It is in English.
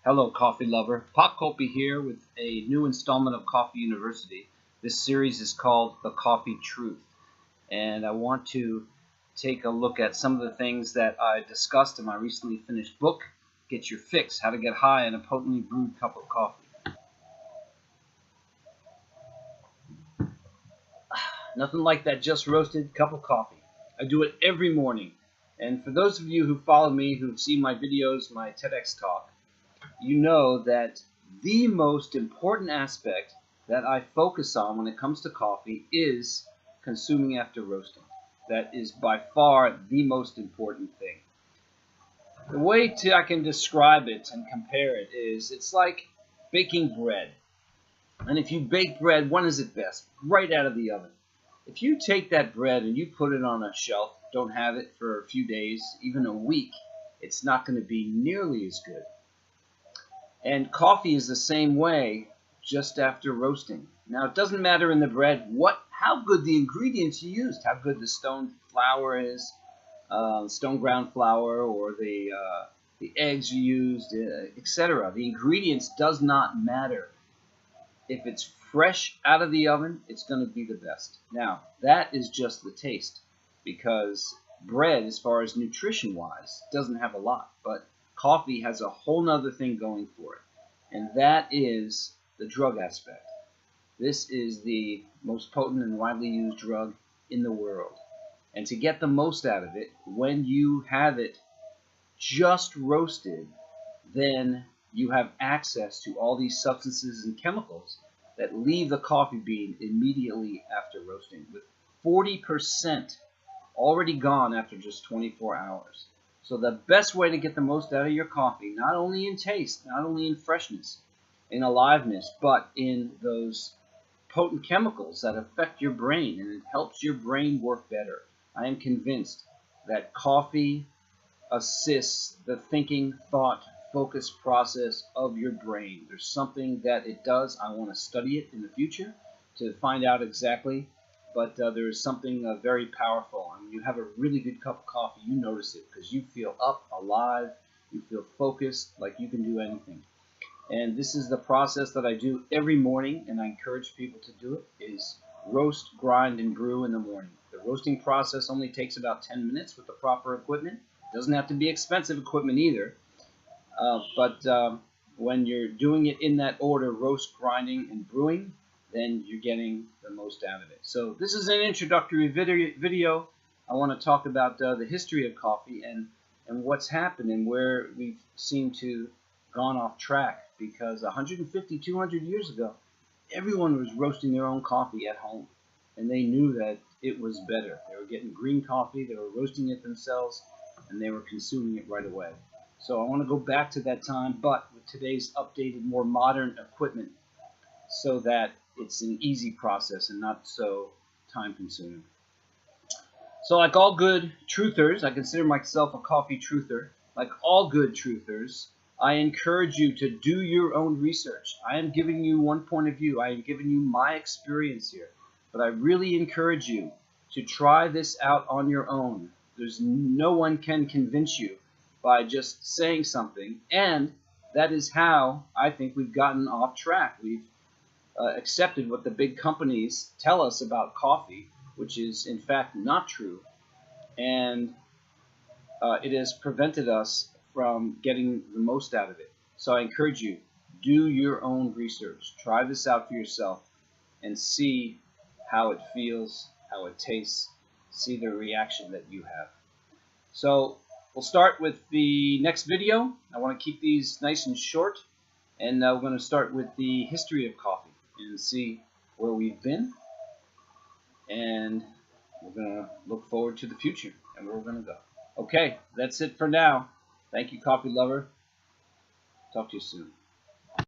Hello, coffee lover. Pop Colby here with a new installment of Coffee University. This series is called The Coffee Truth, and I want to take a look at some of the things that I discussed in my recently finished book, Get Your Fix, How to Get High on a Potently Brewed Cup of Coffee. Nothing like that just roasted cup of coffee. I do it every morning, and for those of you who follow me, who've seen my videos, my TEDx talk, you know that the most important aspect that I focus on when it comes to coffee is consuming after roasting. That is by far the most important thing. The way I can describe it and compare it is it's like baking bread. And if you bake bread, when is it best? Right out of the oven. If you take that bread and you put it on a shelf, don't have it for a few days, even a week, it's not going to be nearly as good. And coffee is the same way just after roasting. Now, it doesn't matter in the bread how good the ingredients you used, how good the stone flour is, stone ground flour, or the eggs you used, etc. The ingredients does not matter. If it's fresh out of the oven, it's going to be the best. Now, that is just the taste, because bread, as far as nutrition-wise, doesn't have a lot, but coffee has a whole nother thing going for it, and that is the drug aspect. This is the most potent and widely used drug in the world. And to get the most out of it, when you have it just roasted, then you have access to all these substances and chemicals that leave the coffee bean immediately after roasting, with 40% already gone after just 24 hours. So the best way to get the most out of your coffee, not only in taste, not only in freshness, in aliveness, but in those potent chemicals that affect your brain, and it helps your brain work better. I am convinced that coffee assists the thinking, thought, focus process of your brain. There's something that it does. I want to study it in the future to find out exactly. But there is something very powerful. And when you have a really good cup of coffee, you notice it because you feel up, alive, you feel focused, like you can do anything. And this is the process that I do every morning, and I encourage people to do it, is roast, grind, and brew in the morning. The roasting process only takes about 10 minutes with the proper equipment. It doesn't have to be expensive equipment either. But when you're doing it in that order, roast, grinding, and brewing, then you're getting the most out of it. So this is an introductory video. I want to talk about the history of coffee and what's happened and where we seem to gone off track, because 150, 200 years ago, everyone was roasting their own coffee at home, and they knew that it was better. They were getting green coffee, they were roasting it themselves, and they were consuming it right away. So I want to go back to that time, but with today's updated, more modern equipment, so that it's an easy process and not so time-consuming. So like all good truthers, I consider myself a coffee truther. Like all good truthers, I encourage you to do your own research. I am giving you one point of view. I am giving you my experience here. But I really encourage you to try this out on your own. There's no one can convince you by just saying something, and that is how I think we've gotten off track. We've accepted what the big companies tell us about coffee, which is in fact not true, and it has prevented us from getting the most out of it. So I encourage you, do your own research. Try this out for yourself and see how it feels, how it tastes, see the reaction that you have. So we'll start with the next video. I want to keep these nice and short, and we're going to start with the history of coffee and see where we've been, and we're going to look forward to the future and where we're going to go. Okay, that's it for now. Thank you, coffee lover. Talk to you soon.